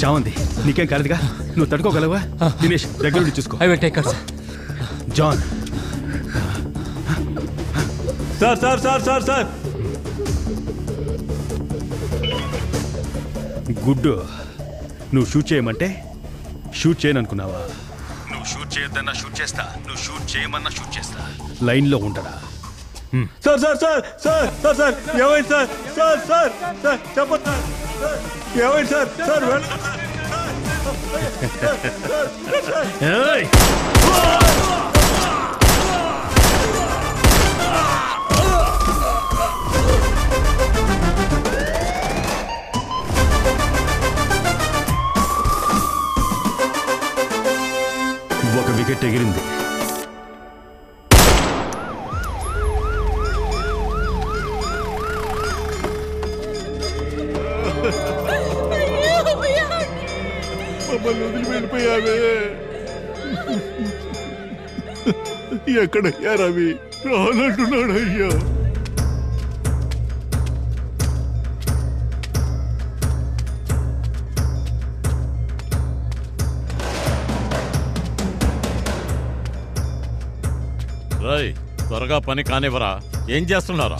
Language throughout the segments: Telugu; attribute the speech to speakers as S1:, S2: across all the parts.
S1: చావంది నీకేం కాలేదుగా, నువ్వు తట్టుకోగలవా? దినేష్ దగ్గర నుండి చూసుకో. John
S2: sir sir sir sir sir
S1: గుడ్డు, నువ్వు షూట్ చేయమంటే షూట్ చేయను అనుకున్నావా? నువ్వు షూట్ చేయొద్దన్నా షూట్ చేస్తా, నువ్వు షూట్ చేయమన్నా షూట్ చేస్తా. లైన్లో ఉండడా?
S2: Sir sir sir sir sir sir ఏమైంది సార్? సార్ సార్ సార్ చెప్పండి సార్, ఏమైంది సార్? సార్
S1: ఒక వికెట్ ఎగిరింది.
S2: మమ్మల్ని వదిలి వెళ్ళిపోయావే. ఎక్కడయ్యా రవి? రానంటున్నాడు అయ్యా.
S3: రాయ్ త్వరగా పని కానివ్వరా? ఏం చేస్తున్నారా?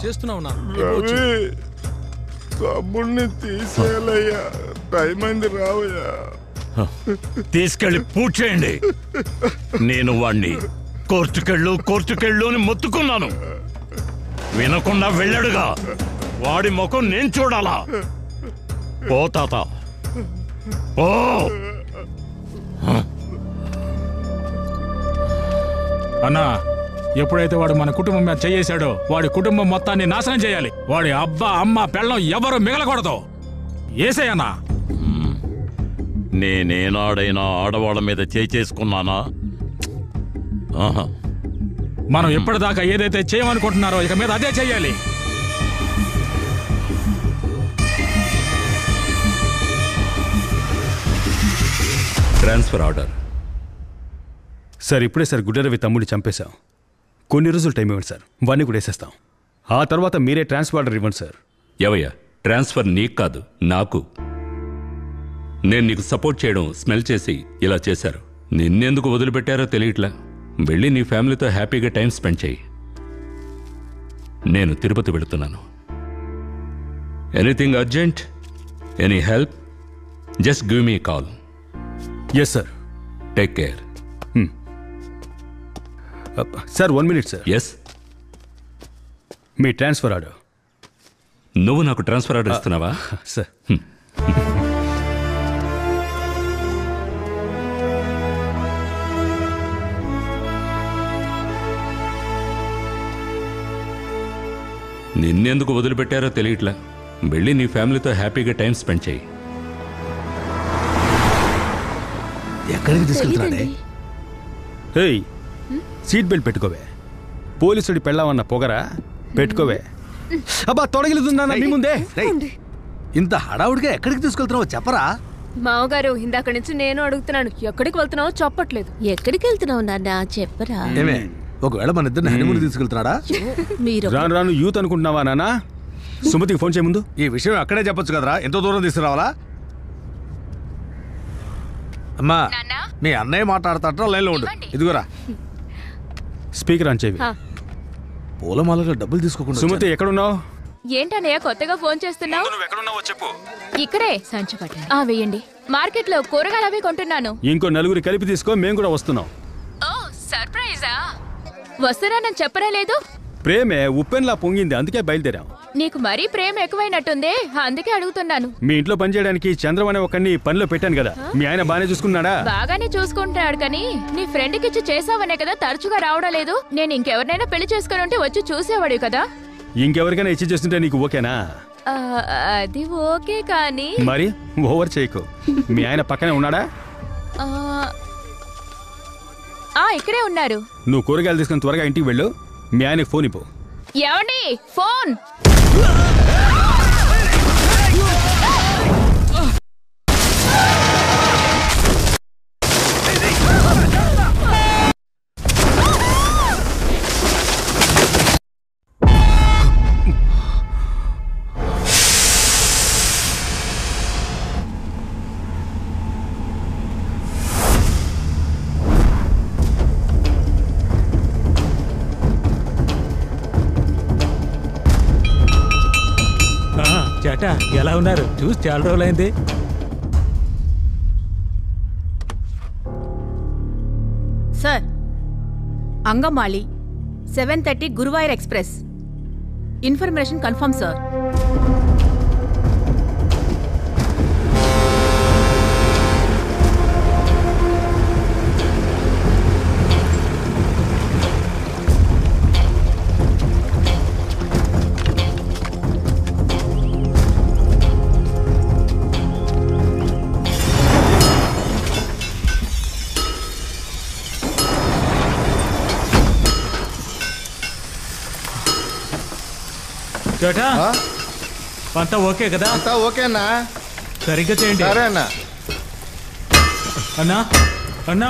S2: తమ్ముడిని తీసేయాలయ్యా, టైం అయింది రావయ్యా.
S3: తీసుకెళ్లి పూజ చేయండి. నేను వాణ్ణి కోర్టుకెళ్ళు అని మొత్తుకున్నాను, వినకుండా వెళ్ళాడుగా. వాడి ముఖం నేను చూడాలా? ఓ తాత ఓ.
S4: అన్నా, ఎప్పుడైతే వాడు మన కుటుంబం మీద చేయేశాడో వాడి కుటుంబం మొత్తాన్ని నాశనం చేయాలి. వాడి అబ్బా అమ్మ పెళ్ళం ఎవరు మిగలకూడదు. ఏసేయన్నా.
S3: నేనేనాడైనా ఆడవాళ్ళ మీద చేసుకున్నానా?
S4: మనం ఇప్పటిదాకా ఏదైతే చేయమనుకుంటున్నారో ఇక మీద అదే చెయ్యాలి.
S5: Transfer order.
S1: సార్ ఇప్పుడే సార్ గుడ్డరవి తమ్ముడిని చంపేశాం. కొన్ని రోజులు టైం ఇవ్వండి సార్, వాడిని కూడా వేసేస్తాం. ఆ తర్వాత మీరే ట్రాన్స్ఫర్ ఆర్డర్ ఇవ్వండి సార్.
S5: ఎవయ్యా, ట్రాన్స్ఫర్ నీకు కాదు నాకు. నేను నీకు సపోర్ట్ చేయడం స్మెల్ చేసి ఇలా చేశారు. నిన్నెందుకు వదిలిపెట్టారో తెలియట్లా. వెళ్ళి నీ ఫ్యామిలీతో హ్యాపీగా టైం స్పెండ్ చేయి. నేను తిరుపతి వెళుతున్నాను. Anything urgent, any help, just give me call.
S1: Yes sir.
S5: Take care.
S1: Sir 1 minute sir.
S5: Yes.
S1: మీ ట్రాన్స్ఫర్ ఆర్డర్.
S5: నువ్వు నాకు ట్రాన్స్ఫర్ ఆర్డర్ ఇస్తున్నావా?
S1: సార్
S5: నిన్నెందుకు వదిలిపెట్టారో తెలియట్లా. వెళ్ళి నీ ఫ్యామిలీతో హ్యాపీగా టైం స్పెండ్ చేయి.
S6: ఎక్కడికి తీసుకెళ్తున్నాడే?
S1: ఏయ్, సీట్ బెల్ట్ పెట్టుకోవే. పోలీసుడి పెళ్ళామన్న పొగరా, పెట్టుకోవే. అబ్బా తొడగిలుతుందా మీ ముందే?
S6: ఇంత హడావుడిగా ఎక్కడికి తీసుకెళ్తున్నావో చెప్పరా?
S7: మావగారు, ఇందాక నుంచి నేను అడుగుతున్నాను, ఎక్కడికి వెళ్తున్నావో చెప్పట్లేదు.
S8: ఎక్కడికి వెళ్తున్నావు నాన్న, చెప్పరా?
S6: ఏమే, ఒకవేళ మన ఇద్దరిని హనీమూన్ తీసుకెళ్తున్నాడా?
S8: మీరు
S1: రాను రాను యూత్ అనుకుంటున్నావా నాన్న? సుమతికి ఫోన్ చేయ ముందు.
S6: ఈ విషయం అక్కడే చెప్పొచ్చు కదరా, ఎంతో దూరం తీసుకురావాలా? అమ్మా, మీ అన్నయ్య మాట్లాడతాట, లైన్లో ఉండు. ఇదిగోరా
S1: స్పీకర్ ఆన్ చేయి.
S6: పూలమాలగా డబ్బులు తీసుకోకుండా.
S1: సుమతి ఎక్కడున్నావు?
S7: ఏంటన్నయ్య కొత్తగా ఫోన్ చేస్తున్నావు?
S1: ఎక్కడున్నావో చెప్పు.
S7: ఇక్కడే సంచి పట్టండి. వేయండి. మార్కెట్ లో కూరగాయలు అవి కొంటున్నాను.
S1: ఇంకో నలుగురు కలిపి తీసుకో, మేము కూడా వస్తున్నాం.
S7: ఓ సర్ప్రైజా? వస్తానని చెప్పనే లేదు.
S1: ప్రేమే ఉప్పెన్లా పొంగింది, అందుకే బయలుదేరాం.
S7: నీకు మరీ ప్రేమ ఎక్కువైనట్టుంది, అందుకే అడుగుతున్నాను.
S1: మీ ఇంట్లో పని చేయడానికి చంద్రం అనే ఒకరిని పనిలో పెట్టాను కదా, మీ ఆయన బానే చూసుకున్నాడా?
S7: బాగానే చూసుకుంటాడు, కానీ నీ ఫ్రెండ్ కి ఇచ్చి చేసావనే కదా తరచుగా రావడం లేదు. నేను ఇంకెవరినైనా పెళ్లి చేసుకుని ఉంటే వచ్చి చూసేవాడు కదా.
S1: ఇంకెవరికైనా ఇచ్చి చేస్తుంటే నీకు ఓకేనా?
S7: అది ఓకే, కానీ
S1: మరి ఓవర్ చేయకు. మీ ఆయన పక్కనే ఉన్నాడా?
S7: ఇక్కడే ఉన్నారు.
S1: నువ్వు కూరగాయలు తీసుకుని త్వరగా ఇంటికి వెళ్ళు. మీ ఆయనకి ఫోన్ ఇవ్వు.
S7: ఏమండి, ఫోన్.
S4: ఏటా ఎలా ఉన్నారు? చూసి చాలా రోజులైంది.
S9: Sir, Angamaly 7:30 Guruvayur express. Information confirm sir.
S4: చేటా అంతా ఓకే కదా?
S10: అంతా ఓకేనా?
S4: సరిగ్గా చేయండి.
S10: సరే అన్నా.
S4: అన్నా అన్నా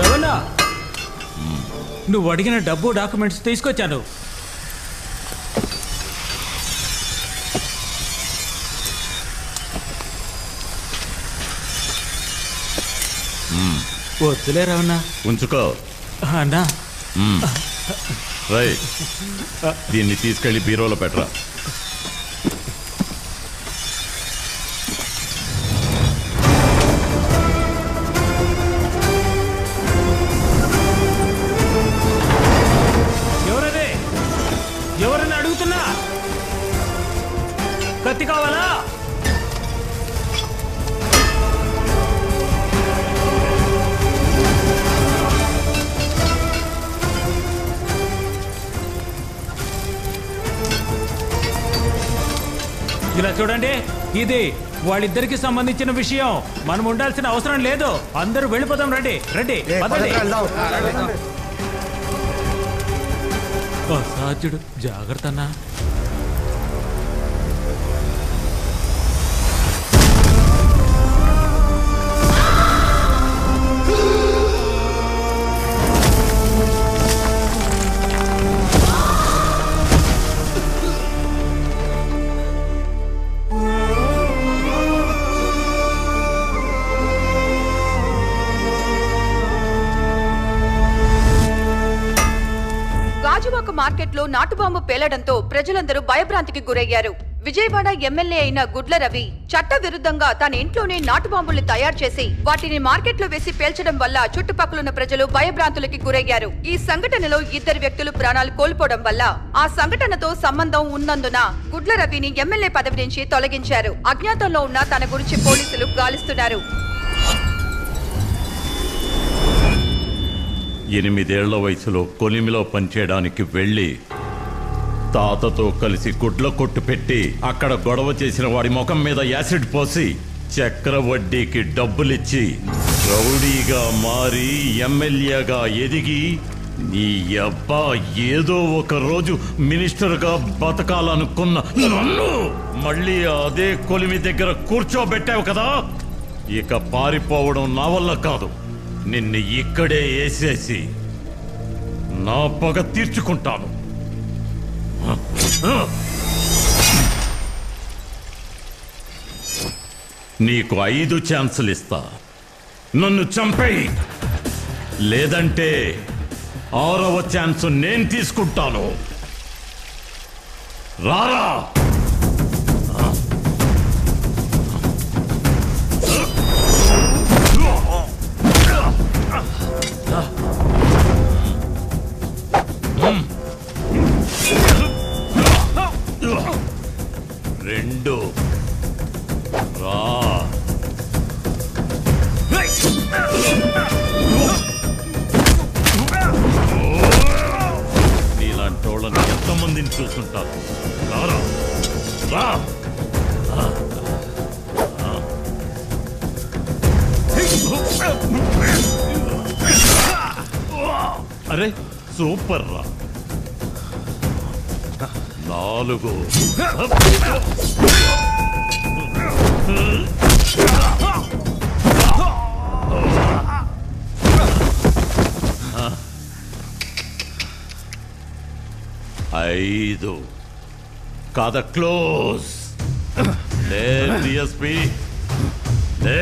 S4: రవన్నా, నువ్వు అడిగిన డబ్బు డాక్యుమెంట్స్ తీసుకొచ్చాను. వద్దులే రవన్నా,
S3: ఉంచుకో
S4: అన్నా.
S3: రై, దీన్ని తీసుకెళ్లి బీరోలో పెట్టరా.
S4: ఎవరన్నా అడుగుతున్నా? కత్తి కావాలా? ఇలా చూడండి, ఇది వాళ్ళిద్దరికి సంబంధించిన విషయం. మనం ఉండాల్సిన అవసరం లేదు. అందరూ వెళ్ళిపోదాం. రండి రండి. సాధ్యుడు, జాగ్రత్త అన్నా.
S11: గాజువాక మార్కెట్లో నాటుబాంబు పేలడంతో ప్రజలందరూ భయభ్రాంతికి గురయ్యారు. విజయవాడ ఎమ్మెల్యే అయిన గుడ్ల రవి చట్ట విరుద్ధంగా తన ఇంట్లోనే నాటుబాంబుల్ని తయారు చేసి వాటిని మార్కెట్లో వేసి పేల్చడం వల్ల చుట్టుపక్కలున్న ప్రజలు భయభ్రాంతులకి గురయ్యారు. ఈ సంఘటనలో 2 వ్యక్తులు ప్రాణాలు కోల్పోవడం వల్ల ఆ సంఘటనతో సంబంధం ఉన్నందున గుడ్ల రవిని ఎమ్మెల్యే పదవి నుంచి తొలగించారు. అజ్ఞాతంలో ఉన్న తన గురించి పోలీసులు గాలిస్తున్నారు.
S3: 8 ఏళ్ల వయసులో కొలిమిలో పనిచేయడానికి వెళ్ళి తాతతో కలిసి గుడ్ల కొట్టు పెట్టి అక్కడ గొడవ చేసిన వాడి ముఖం మీద యాసిడ్ పోసి చక్ర వడ్డీకి డబ్బులిచ్చి రౌడీగా మారి ఎమ్మెల్యేగా ఎదిగి నీ అబ్బా ఏదో ఒక రోజు మినిస్టర్గా బతకాలనుకున్న నన్ను మళ్ళీ అదే కొలిమి దగ్గర కూర్చోబెట్టావు కదా. ఇక పారిపోవడం నా వల్ల కాదు. నిన్ను ఇక్కడే వేసేసి నా పగ తీర్చుకుంటాను. నీకు 5 ఛాన్సులు ఇస్తా. నన్ను చంపేయి, లేదంటే 6వ ఛాన్స్ నేను తీసుకుంటాను. రారా. రెండు రా. నీలాంటి వాళ్ళని ఎంతమందిని చూస్తుంటారు. రారా రా. అరే సూపర్ రా. 4 5 కథ క్లోజ్. లే డిఎస్పి లే.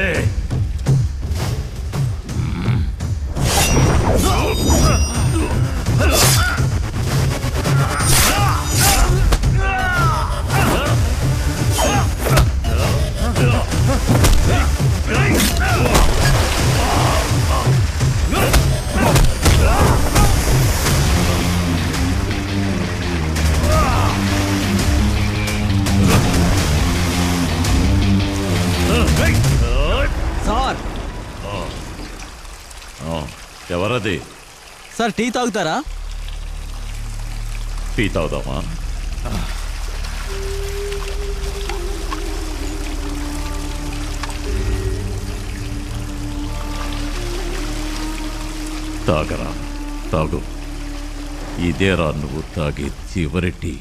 S3: ఎవరది?
S2: సార్ టీ తాగుతారా?
S3: టీ తాగుదామా? తాగరా, తాగు. ఇదేరా నువ్వు తాగే చివరి టీ.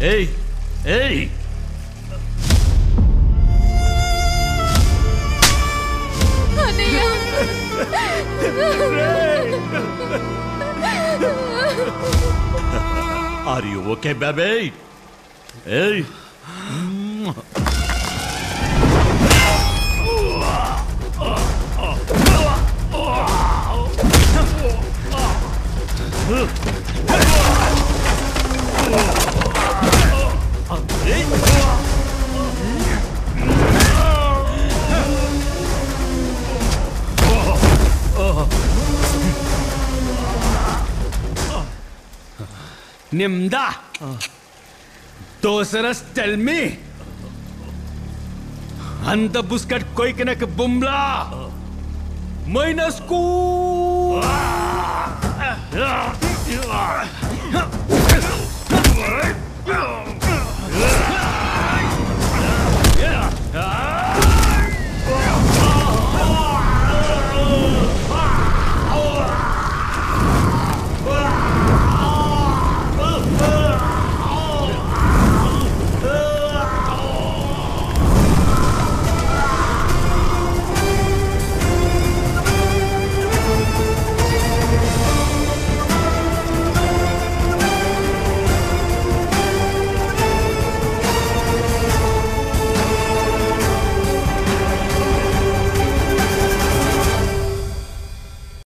S3: ఏయ్ ఏయ్ ఆర్ యు ఓకే బేబీ? ఏయ్
S2: Nimda. Dosaras tell me. Anta buskat koi kanak bumla. Minus ku.